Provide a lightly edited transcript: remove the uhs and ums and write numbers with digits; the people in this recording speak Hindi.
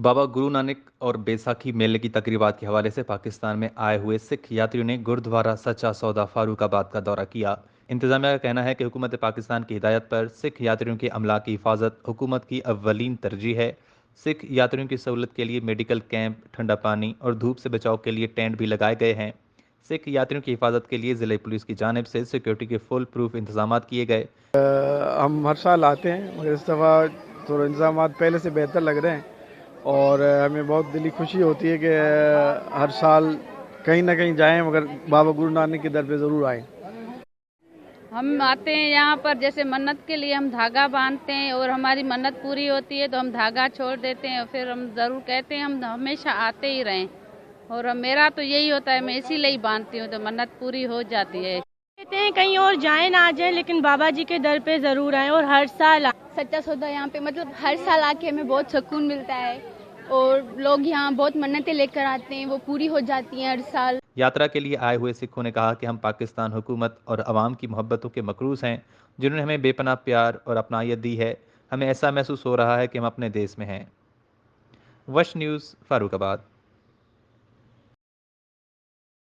बाबा गुरु नानक और बैसाखी मेले की तकरीबात के हवाले से पाकिस्तान में आए हुए सिख यात्रियों ने गुरुद्वारा सच्चा सौदा फारूकाबाद का दौरा किया। इंतजामिया का कहना है कि हुकूमत पाकिस्तान की हिदायत पर सिख यात्रियों के अमला की हिफाजत हुकूमत की अव्वलीन तरजीह है। सिख यात्रियों की सहूलत के लिए मेडिकल कैंप, ठंडा पानी और धूप से बचाव के लिए टेंट भी लगाए गए हैं। सिख यात्रियों की हिफाजत के लिए ज़िले पुलिस की जानिब से सिक्योरिटी के फुल प्रूफ इंतजाम किए गए। हम हर साल आते हैं मगर इस दफ़ा थोड़ा इंतजाम पहले से बेहतर लग रहे हैं और हमें बहुत दिली खुशी होती है कि हर साल कहीं ना कहीं जाएं मगर बाबा गुरु नानक के दर पे ज़रूर आएं। हम आते हैं यहाँ पर जैसे मन्नत के लिए हम धागा बांधते हैं और हमारी मन्नत पूरी होती है तो हम धागा छोड़ देते हैं और फिर हम ज़रूर कहते हैं हम हमेशा आते ही रहें। और मेरा तो यही होता है, मैं इसीलिए बांधती हूँ तो मन्नत पूरी हो जाती है। कहते हैं कहीं और जाए ना आ जाए लेकिन बाबा जी के दर पे ज़रूर आए और हर साल सच्चा सौदा यहाँ पे मतलब हर साल आके हमें बहुत सुकून मिलता है और लोग यहाँ बहुत मन्नतें लेकर आते हैं, वो पूरी हो जाती हैं हर साल। यात्रा के लिए आए हुए सिखों ने कहा कि हम पाकिस्तान हुकूमत और अवाम की मोहब्बतों के मकरूज हैं, जिन्होंने हमें बेपनाह प्यार और अपनायत दी है। हमें ऐसा महसूस हो रहा है कि हम अपने देश में हैं। वश न्यूज़, फारूकाबाद।